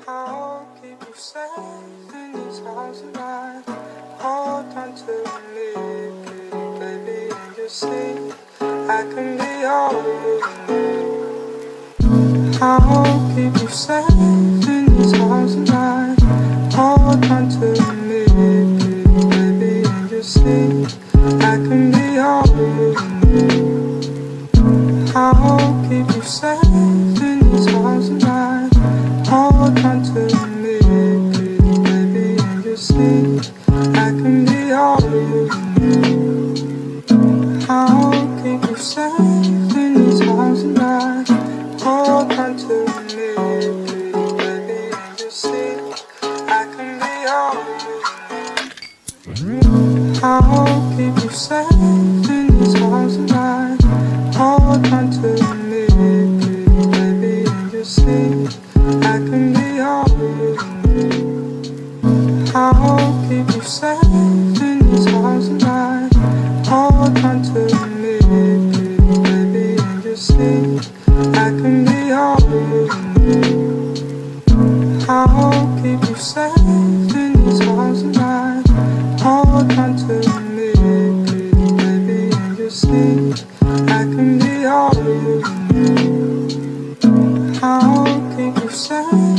I'll keep you safe in these arms of mine. Hold on to me, pretty baby, and you'll see I can be all you need. I'll keep you safe in these arms of mine. Hold on to me, pretty baby, and you'll see I can be all you need. I'll keep you safe in these arms of mine. Hold on to me, pretty baby, and you'll see I can be all you need. I'll keep you safe in these arms of mine. Hold on to me, pretty baby, and you'll see I can be all you need. I'll keep you safe in these arms of mine. Hold on to me, pretty baby, and you'll see I can be all you need. I'll keep you safe in these arms of mine. Hold on to me, pretty baby, and you'll see I can be all you need. I'll keep you safe in these arms of mine. Hold on to me, pretty baby, and you'll see I can be all you need. I'll keep you safe.